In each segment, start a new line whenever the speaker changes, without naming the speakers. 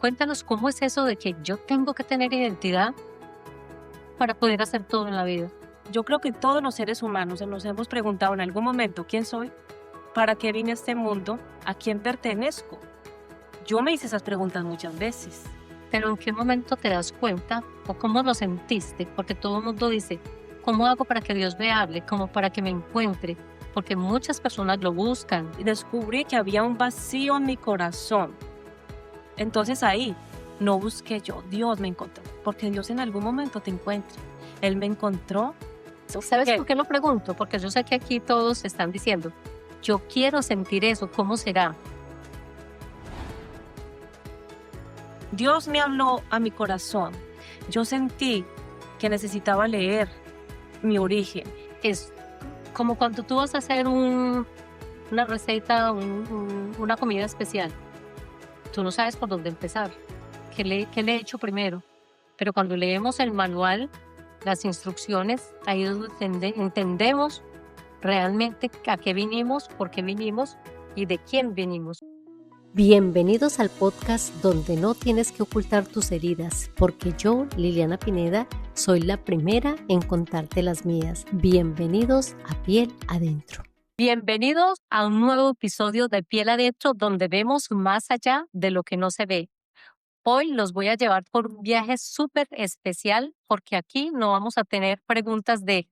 Cuéntanos cómo es eso de que yo tengo que tener identidad para poder hacer todo en la vida.
Yo creo que todos los seres humanos nos hemos preguntado en algún momento quién soy, para qué vine a este mundo, a quién pertenezco. Yo me hice esas preguntas muchas veces.
Pero ¿en qué momento te das cuenta o cómo lo sentiste? Porque todo el mundo dice, ¿cómo hago para que Dios me hable? ¿Cómo para que me encuentre? Porque muchas personas lo buscan.
Y descubrí que había un vacío en mi corazón. Entonces ahí no busqué yo, Dios me encontró, porque Dios en algún momento te encuentra. Él me encontró.
¿Sabes
¿Qué?
por qué lo pregunto? Porque yo sé que aquí todos están diciendo, yo quiero sentir eso, ¿cómo será?
Dios me habló a mi corazón. Yo sentí que necesitaba leer mi origen.
Es como cuando tú vas a hacer una receta, una comida especial. Tú no sabes por dónde empezar, qué le he hecho primero. Pero cuando leemos el manual, las instrucciones, ahí es donde entendemos realmente a qué vinimos, por qué vinimos y de quién vinimos.
Bienvenidos al podcast donde no tienes que ocultar tus heridas, porque yo, Liliana Pineda, soy la primera en contarte las mías. Bienvenidos a Piel Adentro.
Bienvenidos a un nuevo episodio de Piel Adentro, donde vemos más allá de lo que no se ve. Hoy los voy a llevar por un viaje súper especial, porque aquí no vamos a tener preguntas de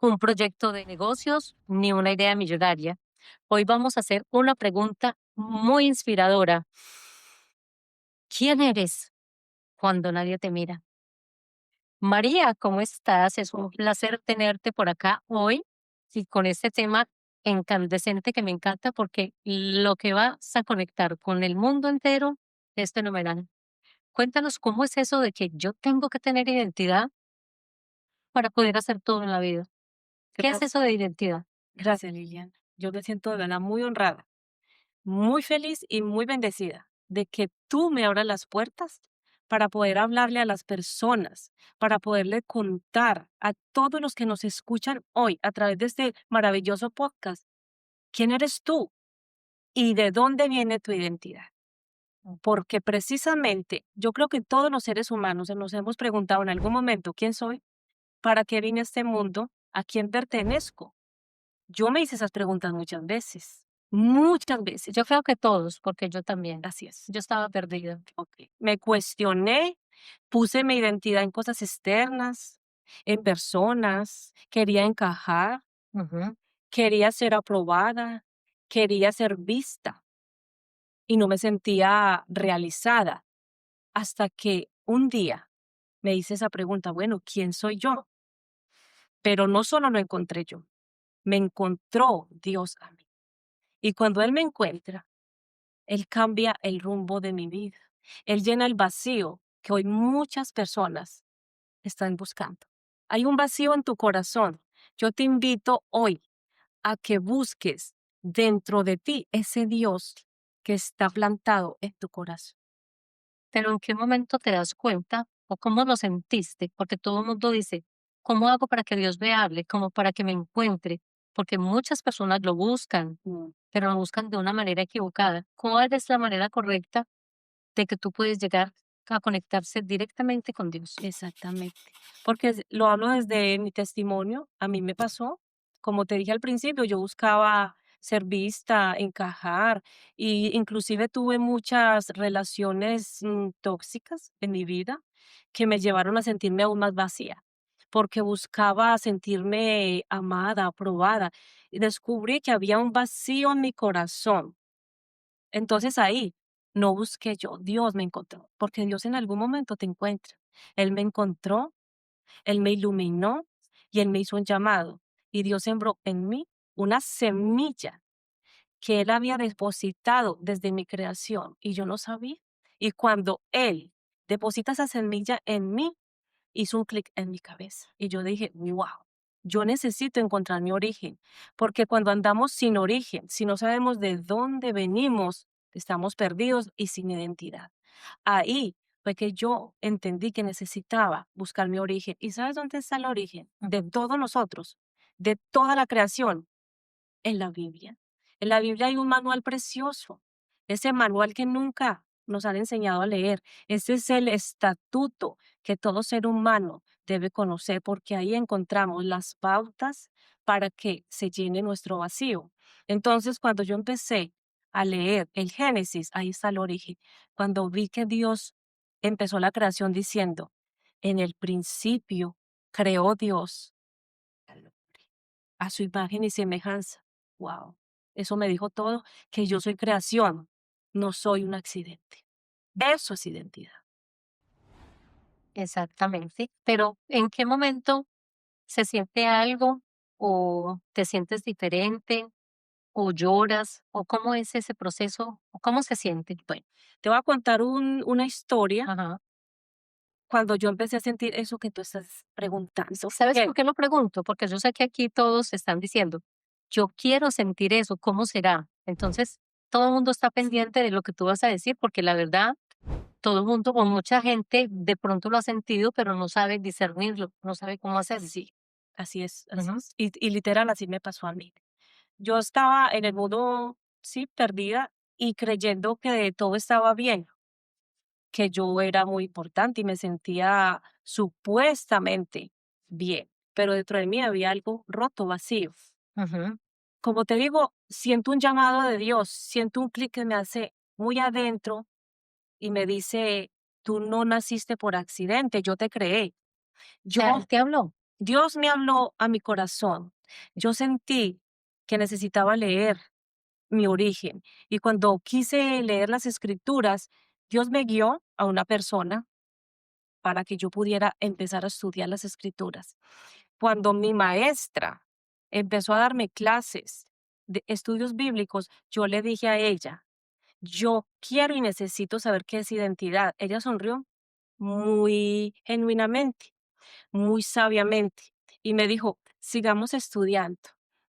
un proyecto de negocios ni una idea millonaria. Hoy vamos a hacer una pregunta muy inspiradora. ¿Quién eres cuando nadie te mira? María, ¿cómo estás? Es un placer tenerte por acá hoy y con este tema incandescente que me encanta porque lo que vas a conectar con el mundo entero es fenomenal. Cuéntanos cómo es eso de que yo tengo que tener identidad para poder hacer todo en la vida. ¿Qué es eso de identidad?
Gracias, Liliana. Yo me siento de verdad muy honrada, muy feliz y muy bendecida de que tú me abras las puertas para poder hablarle a las personas, para poderle contar a todos los que nos escuchan hoy a través de este maravilloso podcast, quién eres tú y de dónde viene tu identidad. Porque precisamente yo creo que todos los seres humanos nos hemos preguntado en algún momento quién soy, para qué vine a este mundo, a quién pertenezco. Yo me hice esas preguntas muchas veces, muchas veces.
Yo creo que todos, porque yo también.
Así es.
Yo estaba perdida.
Ok. Me cuestioné, puse mi identidad en cosas externas, en personas, quería encajar,
Ujú.
quería ser aprobada, quería ser vista y no me sentía realizada hasta que un día me hice esa pregunta, bueno, ¿quién soy yo? Pero no solo lo encontré yo, me encontró Dios a mí. Y cuando Él me encuentra, Él cambia el rumbo de mi vida. Él llena el vacío que hoy muchas personas están buscando. Hay un vacío en tu corazón. Yo te invito hoy a que busques dentro de ti ese Dios que está plantado en tu corazón.
Pero ¿en qué momento te das cuenta o cómo lo sentiste? Porque todo el mundo dice, ¿cómo hago para que Dios me hable? ¿Cómo para que me encuentre? Porque muchas personas lo buscan, pero lo buscan de una manera equivocada. ¿Cuál es la manera correcta de que tú puedes llegar a conectarse directamente con Dios?
Exactamente. Porque lo hablo desde mi testimonio. A mí me pasó, como te dije al principio, yo buscaba ser vista, encajar, y inclusive tuve muchas relaciones tóxicas en mi vida que me llevaron a sentirme aún más vacía, porque buscaba sentirme amada, aprobada, y descubrí que había un vacío en mi corazón. Entonces ahí no busqué yo, Dios me encontró, porque Dios en algún momento te encuentra. Él me encontró, Él me iluminó y Él me hizo un llamado. Y Dios sembró en mí una semilla que Él había depositado desde mi creación y yo no sabía. Y cuando Él deposita esa semilla en mí, hizo un clic en mi cabeza. Y yo dije, wow, yo necesito encontrar mi origen, porque cuando andamos sin origen, si no sabemos de dónde venimos, estamos perdidos y sin identidad. Ahí fue que yo entendí que necesitaba buscar mi origen. ¿Y sabes dónde está el origen? De todos nosotros, de toda la creación, en la Biblia. En la Biblia hay un manual precioso, ese manual que nunca nos han enseñado a leer. Ese es el estatuto que todo ser humano debe conocer, porque ahí encontramos las pautas para que se llene nuestro vacío. Entonces, cuando yo empecé a leer el Génesis, ahí está el origen. Cuando vi que Dios empezó la creación diciendo, en el principio creó Dios al hombre, a su imagen y semejanza. Wow, eso me dijo todo, que yo soy creación, no soy un accidente. Eso es identidad.
Exactamente. Pero ¿en qué momento se siente algo o te sientes diferente o lloras o cómo es ese proceso o cómo se siente?
Bueno, te voy a contar una historia
Ajá.
cuando yo empecé a sentir eso que tú estás preguntando.
¿Sabes
Que
por qué lo pregunto? Porque yo sé que aquí todos están diciendo, yo quiero sentir eso, ¿cómo será? Entonces, todo el mundo está pendiente de lo que tú vas a decir, porque la verdad, todo el mundo o mucha gente de pronto lo ha sentido, pero no sabe discernirlo, no sabe cómo hacerlo.
sí, así es, así
Ujú.
es. Y literal así me pasó a mí. Yo estaba en el mundo, sí, perdida y creyendo que todo estaba bien, que yo era muy importante y me sentía supuestamente bien, pero dentro de mí había algo roto, vacío.
Ujú.
Como te digo, siento un llamado de Dios, siento un clic que me hace muy adentro y me dice, tú no naciste por accidente, yo te creé.
O sea,
Yo,
él te habló.
Dios me habló a mi corazón. Yo sentí que necesitaba leer mi origen. Y cuando quise leer las escrituras, Dios me guió a una persona para que yo pudiera empezar a estudiar las escrituras. Cuando mi maestra empezó a darme clases de estudios bíblicos, yo le dije a ella, yo quiero y necesito saber qué es identidad. Ella sonrió muy genuinamente, muy sabiamente, y me dijo, sigamos estudiando.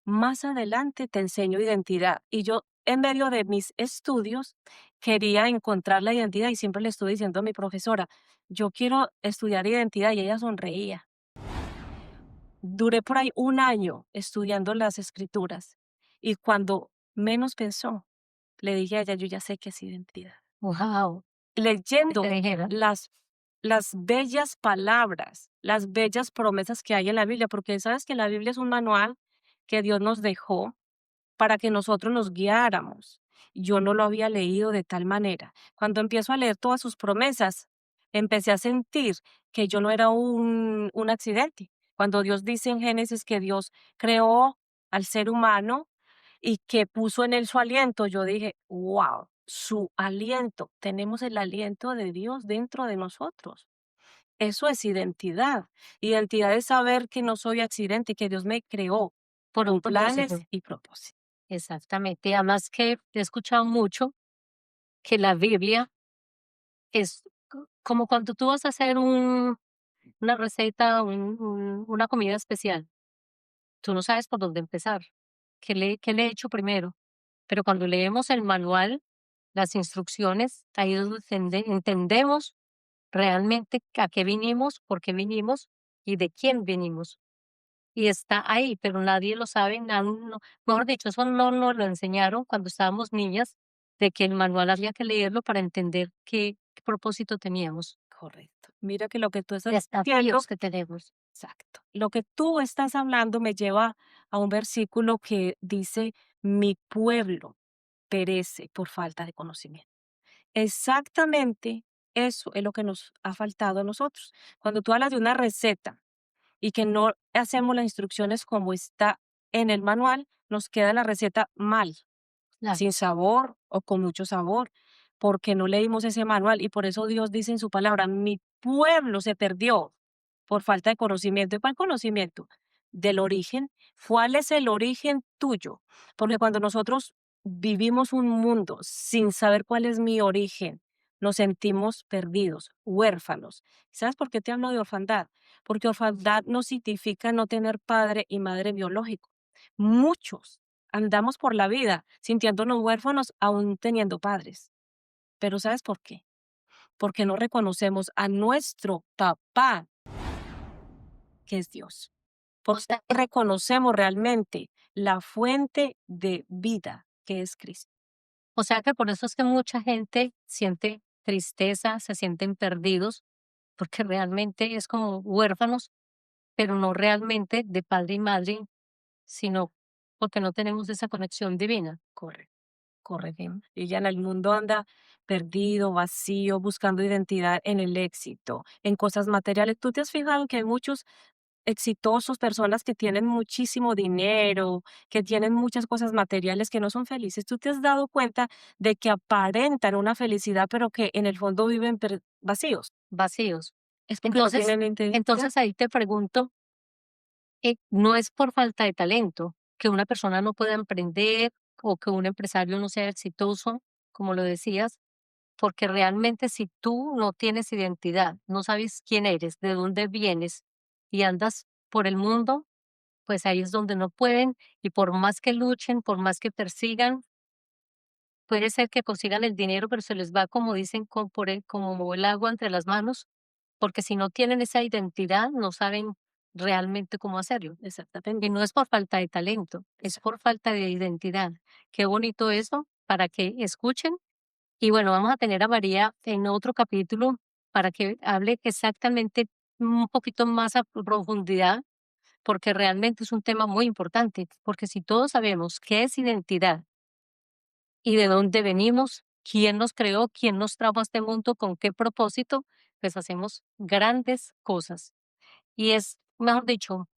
Más adelante te enseño identidad. Y yo, en medio de mis estudios, quería encontrar la identidad y siempre le estuve diciendo a mi profesora, yo quiero estudiar identidad y ella sonreía. Duré por ahí un año estudiando las escrituras y cuando menos pensó, le dije a ella, yo ya sé qué es identidad.
Wow. Que te
Leyendo
dijera.
las bellas palabras, las bellas promesas que hay en la Biblia, porque sabes que la Biblia es un manual que Dios nos dejó para que nosotros nos guiáramos. Yo no lo había leído de tal manera. Cuando empiezo a leer todas sus promesas, empecé a sentir que yo no era un accidente. Cuando Dios dice en Génesis que Dios creó al ser humano y que puso en él su aliento, yo dije, wow, su aliento, tenemos el aliento de Dios dentro de nosotros. Eso es identidad. Identidad es saber que no soy accidente, que Dios me creó
Por un
con planes
propósito.
y propósitos.
Exactamente. Y además que he escuchado mucho que la Biblia es como cuando tú vas a hacer una receta, una comida especial. Tú no sabes por dónde empezar, qué le he hecho primero. Pero cuando leemos el manual, las instrucciones, ahí es donde entendemos realmente a qué vinimos, por qué vinimos y de quién vinimos. Y está ahí, pero nadie lo sabe, mejor dicho, eso no nos lo enseñaron cuando estábamos niñas, de que el manual había que leerlo para entender qué propósito teníamos,
Correcto. Mira que lo que tú estás diciendo,
desafíos que tenemos.
exacto. Lo que tú estás hablando me lleva a un versículo que dice, mi pueblo perece por falta de conocimiento. Exactamente eso es lo que nos ha faltado a nosotros. Cuando tú hablas de una receta y que no hacemos las instrucciones como está en el manual, nos queda la receta mal,
Claro,
sin sabor o con mucho sabor, porque no leímos ese manual y por eso Dios dice en su palabra, mi pueblo se perdió por falta de conocimiento. ¿Y cuál conocimiento? Del origen. ¿Cuál es el origen tuyo? Porque cuando nosotros vivimos un mundo sin saber cuál es mi origen, nos sentimos perdidos, huérfanos. ¿Sabes por qué te hablo de orfandad? Porque orfandad no significa no tener padre y madre biológico. Muchos andamos por la vida sintiéndonos huérfanos aún teniendo padres. Pero ¿sabes por qué? Porque no reconocemos a nuestro papá, que es Dios.
o
Porque
sea,
no reconocemos realmente la fuente de vida, que es Cristo.
o sea que por eso es que mucha gente siente tristeza, se sienten perdidos, porque realmente es como huérfanos, pero no realmente de padre y madre, sino porque no tenemos esa conexión divina.
Correcto, correcto. Y ya en el mundo anda perdido, vacío, buscando identidad en el éxito, en cosas materiales. ¿Tú te has fijado que hay muchos exitosos, personas que tienen muchísimo dinero, que tienen muchas cosas materiales que no son felices? ¿Tú te has dado cuenta de que aparentan una felicidad, pero que en el fondo viven vacíos?
Vacíos.
Es porque no
Entonces,
tienen identidad.
entonces ahí te pregunto, no es por falta de talento que una persona no pueda emprender o que un empresario no sea exitoso, como lo decías, porque realmente si tú no tienes identidad, no sabes quién eres, de dónde vienes y andas por el mundo, pues ahí es donde no pueden y por más que luchen, por más que persigan, puede ser que consigan el dinero, pero se les va, como dicen, como el agua entre las manos, porque si no tienen esa identidad, no saben realmente cómo hacerlo.
Exactamente.
Y no es por falta de talento, es por falta de identidad. Qué bonito eso para que escuchen. Y bueno, vamos a tener a María en otro capítulo para que hable exactamente un poquito más a profundidad, porque realmente es un tema muy importante, porque si todos sabemos qué es identidad y de dónde venimos, quién nos creó, quién nos trajo a este mundo, con qué propósito, pues hacemos grandes cosas. Y es, mejor dicho,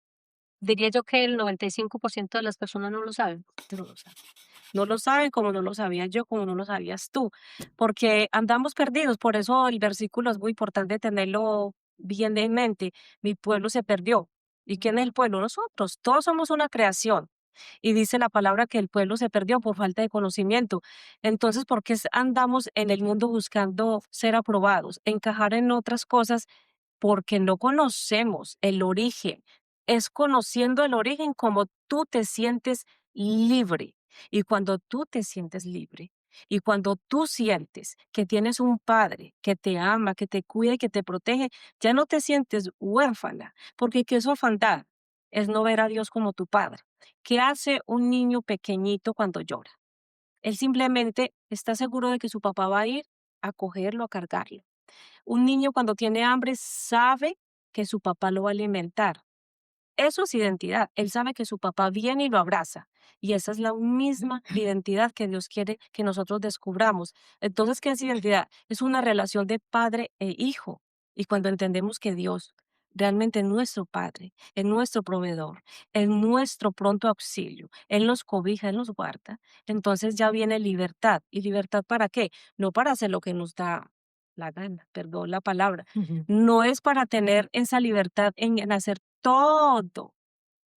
diría yo que el 95% de las personas no lo saben.
Tú no lo sabes. No lo saben como no lo sabía yo, como no lo sabías tú, porque andamos perdidos. Por eso el versículo es muy importante tenerlo bien en mente. Mi pueblo se perdió. ¿Y quién es el pueblo? Nosotros. Todos somos una creación. Y dice la palabra que el pueblo se perdió por falta de conocimiento. Entonces, ¿por qué andamos en el mundo buscando ser aprobados, encajar en otras cosas? Porque no conocemos el origen. Es conociendo el origen como tú te sientes libre. Y cuando tú te sientes libre y cuando tú sientes que tienes un padre que te ama, que te cuida y que te protege, ya no te sientes huérfana, porque ¿qué es orfandad? Es no ver a Dios como tu padre. ¿Qué hace un niño pequeñito cuando llora? Él simplemente está seguro de que su papá va a ir a cogerlo, a cargarlo. Un niño cuando tiene hambre sabe que su papá lo va a alimentar. Eso es identidad. Él sabe que su papá viene y lo abraza. Y esa es la misma identidad que Dios quiere que nosotros descubramos. Entonces, ¿qué es identidad? Es una relación de padre e hijo. Y cuando entendemos que Dios realmente es nuestro Padre, es nuestro proveedor, es nuestro pronto auxilio, Él nos cobija, Él nos guarda, entonces ya viene libertad. ¿Y libertad para qué? No para hacer lo que nos da la gana, perdón la palabra,
Ujú.
no es para tener esa libertad en hacer todo,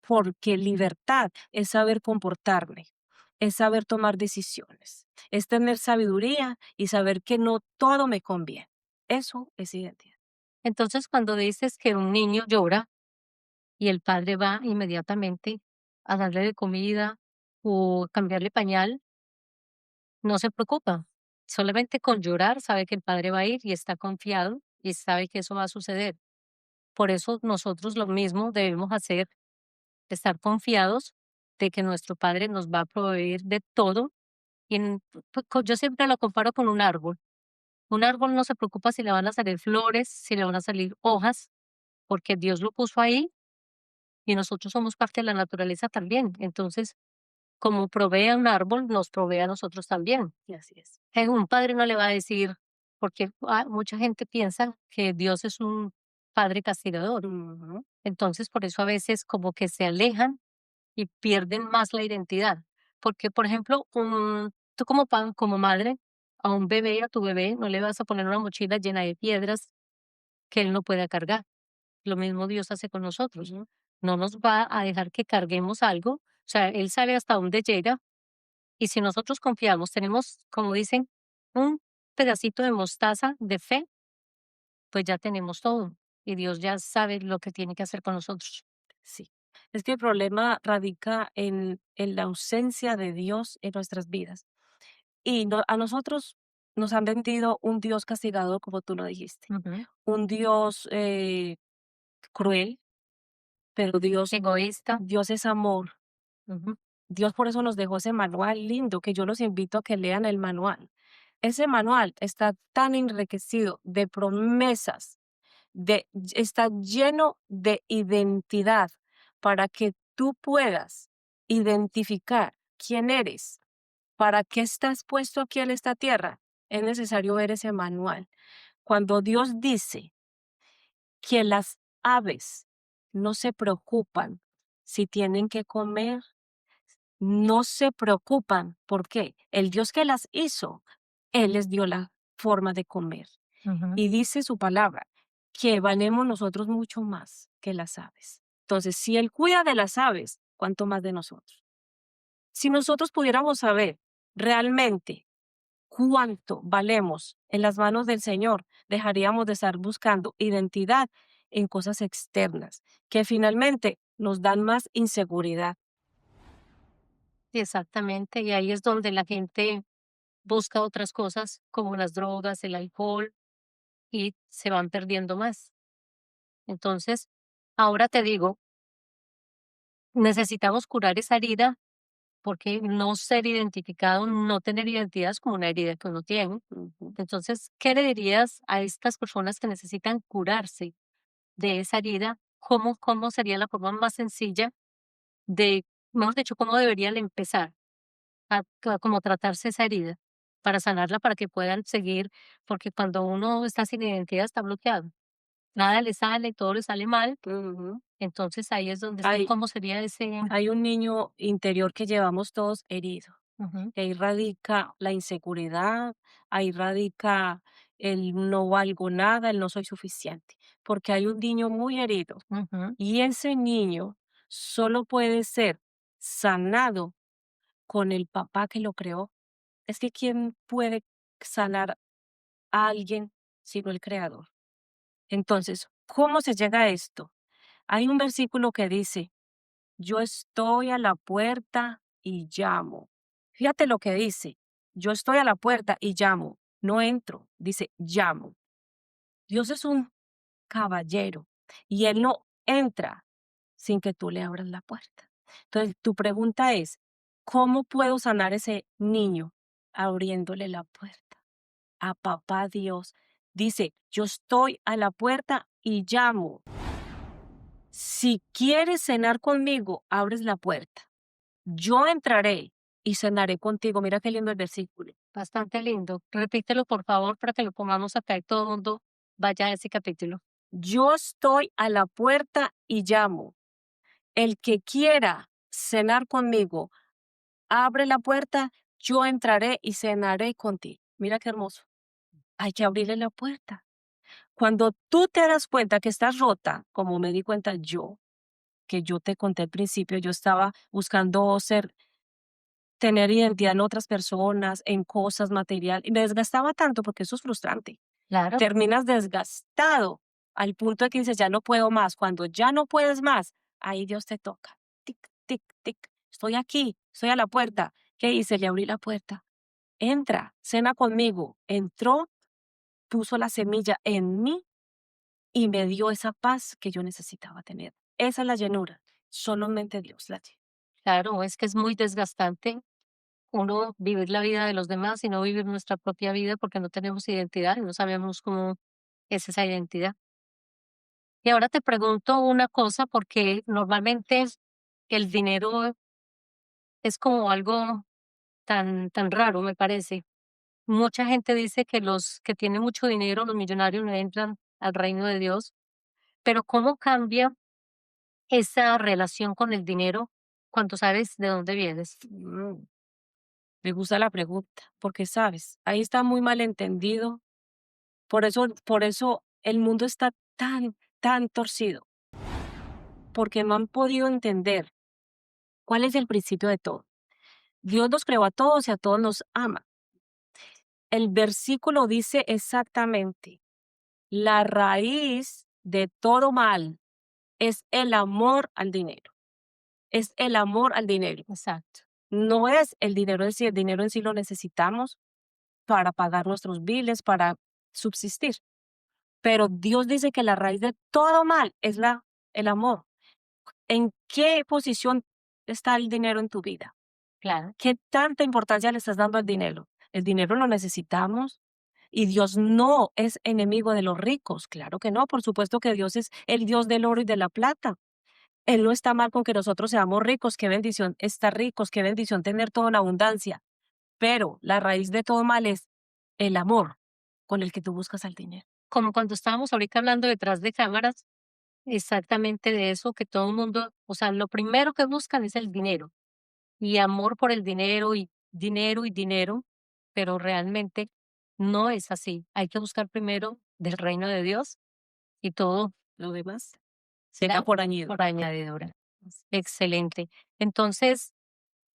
porque libertad es saber comportarme, es saber tomar decisiones, es tener sabiduría y saber que no todo me conviene. Eso es identidad.
Entonces, cuando dices que un niño llora y el padre va inmediatamente a darle de comida o cambiarle pañal, no se preocupa. Solamente con llorar sabe que el padre va a ir y está confiado y sabe que eso va a suceder. Por eso nosotros lo mismo debemos hacer, estar confiados de que nuestro padre nos va a proveer de todo. Y yo siempre lo comparo con un árbol. Un árbol no se preocupa si le van a salir flores, si le van a salir hojas, porque Dios lo puso ahí y nosotros somos parte de la naturaleza también. Entonces, como provee a un árbol, nos provee a nosotros también.
Y así es.
Un padre no le va a decir, porque mucha gente piensa que Dios es un padre castigador.
Ujú.
Entonces, por eso a veces como que se alejan y pierden más la identidad. Porque, por ejemplo, tú como madre, a un bebé, a tu bebé, no le vas a poner una mochila llena de piedras que él no pueda cargar. Lo mismo Dios hace con nosotros.
Ujú.
No nos va a dejar que carguemos algo. O sea, Él sabe hasta dónde llega. Y si nosotros confiamos, tenemos, como dicen, un pedacito de mostaza de fe, pues ya tenemos todo. Y Dios ya sabe lo que tiene que hacer con nosotros.
Sí. Es que el problema radica en la ausencia de Dios en nuestras vidas. Y a nosotros nos han vendido un Dios castigador, como tú lo dijiste,
Ujú.
un Dios cruel, pero
Egoísta.
Dios es amor.
Ujú.
Dios por eso nos dejó ese manual lindo, que yo los invito a que lean el manual. ese manual está tan enriquecido de promesas, está lleno de identidad para que tú puedas identificar quién eres, para qué estás puesto aquí en esta tierra. Es necesario ver ese manual. Cuando Dios dice que las aves no se preocupan si tienen que comer, no se preocupan. ¿Por qué? El Dios que las hizo, Él les dio la forma de comer.
Ujú.
Y dice su palabra que valemos nosotros mucho más que las aves. Entonces, si Él cuida de las aves, ¿cuánto más de nosotros? Si nosotros pudiéramos saber realmente cuánto valemos en las manos del Señor, dejaríamos de estar buscando identidad en cosas externas que finalmente nos dan más inseguridad.
Sí, exactamente. Y ahí es donde la gente busca otras cosas como las drogas, el alcohol y se van perdiendo más. Entonces, ahora te digo, necesitamos curar esa herida porque no ser identificado, no tener identidad es como una herida que uno tiene.
Ujú.
Entonces, ¿qué le dirías a estas personas que necesitan curarse de esa herida? ¿Cómo sería la forma más sencilla de, mejor dicho, cómo deberían empezar a como tratarse esa herida para sanarla, para que puedan seguir? Porque cuando uno está sin identidad está bloqueado. Nada le sale, todo le sale mal.
Ujú.
Entonces ahí es donde está,
Hay,
¿cómo sería ese?
hay un niño interior que llevamos todos herido.
Ujú,
Y ahí radica la inseguridad, ahí radica el no valgo nada, el no soy suficiente, porque hay un niño muy herido
ujú.
y ese niño solo puede ser sanado con el papá que lo creó. Es que ¿quién puede sanar a alguien sino el creador? Entonces, ¿cómo se llega a esto? Hay un versículo que dice, yo estoy a la puerta y llamo. Fíjate lo que dice. Yo estoy a la puerta y llamo. No entro, dice llamo. Dios es un caballero y Él no entra sin que tú le abras la puerta. Entonces, tu pregunta es, ¿cómo puedo sanar ese niño? Abriéndole la puerta a papá Dios. Dice, yo estoy a la puerta y llamo. Si quieres cenar conmigo, abres la puerta. Yo entraré y cenaré contigo. Mira qué lindo el versículo.
Bastante lindo. Repítelo, por favor, para que lo pongamos acá y todo el mundo vaya a ese capítulo.
Yo estoy a la puerta y llamo. El que quiera cenar conmigo, abre la puerta, yo entraré y cenaré contigo. Mira qué hermoso. Hay que abrirle la puerta. Cuando tú te das cuenta que estás rota, como me di cuenta yo, que yo te conté al principio, yo estaba buscando tener identidad en otras personas, en cosas material, y me desgastaba tanto porque eso es frustrante.
Claro,
Terminas desgastado al punto de que dices, ya no puedo más. Cuando ya no puedes más, ahí Dios te toca. Tic, tic, tic. Estoy aquí, estoy a la puerta. ¿Qué hice? Le abrí la puerta. Entra, cena conmigo. Entró, puso la semilla en mí y me dio esa paz que yo necesitaba tener. Esa es la llenura. Solamente Dios la llena.
claro, es que es muy desgastante uno vivir la vida de los demás y no vivir nuestra propia vida porque no tenemos identidad y no sabemos cómo es esa identidad. Y ahora te pregunto una cosa, porque normalmente el dinero es como algo tan raro, me parece. Mucha gente dice que los que tienen mucho dinero, los millonarios, no entran al reino de Dios, pero ¿cómo cambia esa relación con el dinero cuando sabes de dónde vienes?
Mm, Me gusta la pregunta, porque sabes, ahí está muy mal entendido. Por eso el mundo está tan torcido, porque no han podido entender cuál es el principio de todo. Dios nos creó a todos y a todos nos ama. El versículo dice exactamente, la raíz de todo mal es el amor al dinero. Es el amor al dinero.
Exacto,
No es el dinero en sí, el dinero en sí lo necesitamos para pagar nuestros biles, para subsistir. Pero Dios dice que la raíz de todo mal es el amor. ¿En qué posición está el dinero en tu vida?
claro.
¿Qué tanta importancia le estás dando al dinero? El dinero lo necesitamos y Dios no es enemigo de los ricos. Claro que no, por supuesto que Dios es el Dios del oro y de la plata. Él no está mal con que nosotros seamos ricos. Qué bendición estar ricos, qué bendición tener todo en abundancia. Pero la raíz de todo mal es el amor con el que tú buscas al dinero.
Como cuando estábamos ahorita hablando detrás de cámaras, exactamente de eso, que todo el mundo, o sea, lo primero que buscan es el dinero y amor por el dinero y dinero y dinero, pero realmente no es así. Hay que buscar primero del reino de Dios y todo
Lo demás
será
será por añadido.
por añadidura. Excelente. Entonces,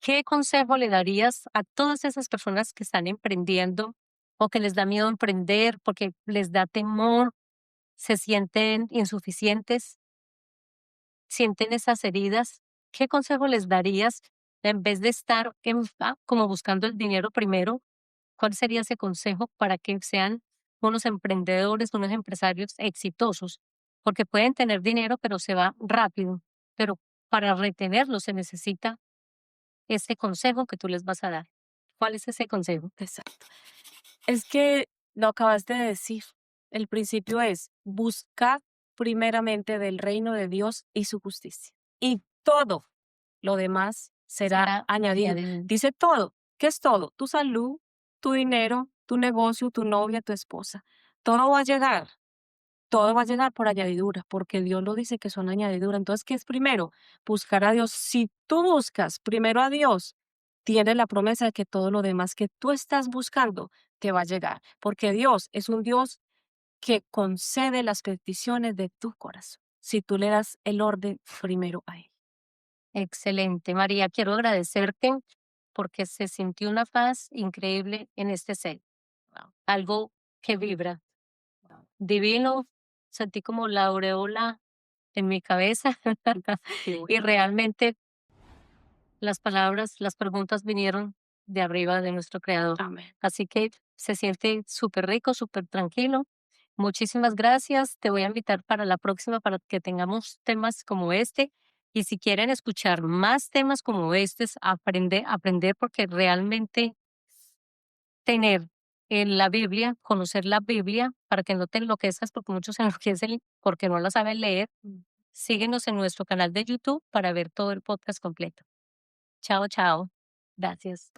¿qué consejo le darías a todas esas personas que están emprendiendo o que les da miedo emprender porque les da temor, se sienten insuficientes, sienten esas heridas? ¿Qué consejo les darías en vez de estar como buscando el dinero primero? ¿Cuál sería ese consejo para que sean unos emprendedores, unos empresarios exitosos? Porque pueden tener dinero, pero se va rápido. Pero para retenerlo se necesita ese consejo que tú les vas a dar. ¿Cuál es ese consejo?
Exacto. Es que lo acabaste de decir. El principio es buscar primeramente del reino de Dios y su justicia. Y todo lo demás será
Será
añadido.
añadido.
Dice todo. ¿Qué es todo? Tu salud, tu dinero, tu negocio, tu novia, tu esposa. Todo va a llegar. Todo va a llegar por añadidura, porque Dios lo dice que son añadidura. Entonces, ¿qué es primero? Buscar a Dios. Si tú buscas primero a Dios, tienes la promesa de que todo lo demás que tú estás buscando te va a llegar, porque Dios es un Dios que concede las peticiones de tu corazón. Si tú le das el orden primero a Él.
Excelente, María. Quiero agradecerte porque se sintió una paz increíble en este set.
Wow,
Algo que vibra.
wow.
Divino. Sentí como la aureola en mi cabeza
Qué
y
bueno.
realmente las palabras, las preguntas vinieron de arriba de nuestro creador.
Amén.
Así que se siente súper rico, súper tranquilo. Muchísimas gracias. Te voy a invitar para la próxima para que tengamos temas como este. Y si quieren escuchar más temas como estos, aprender porque realmente tener en la Biblia, conocer la Biblia para que no te enloquezcas porque muchos se enloquecen porque no la saben leer.
Mm.
Síguenos en nuestro canal de YouTube para ver todo el podcast completo. Chao, chao. Gracias.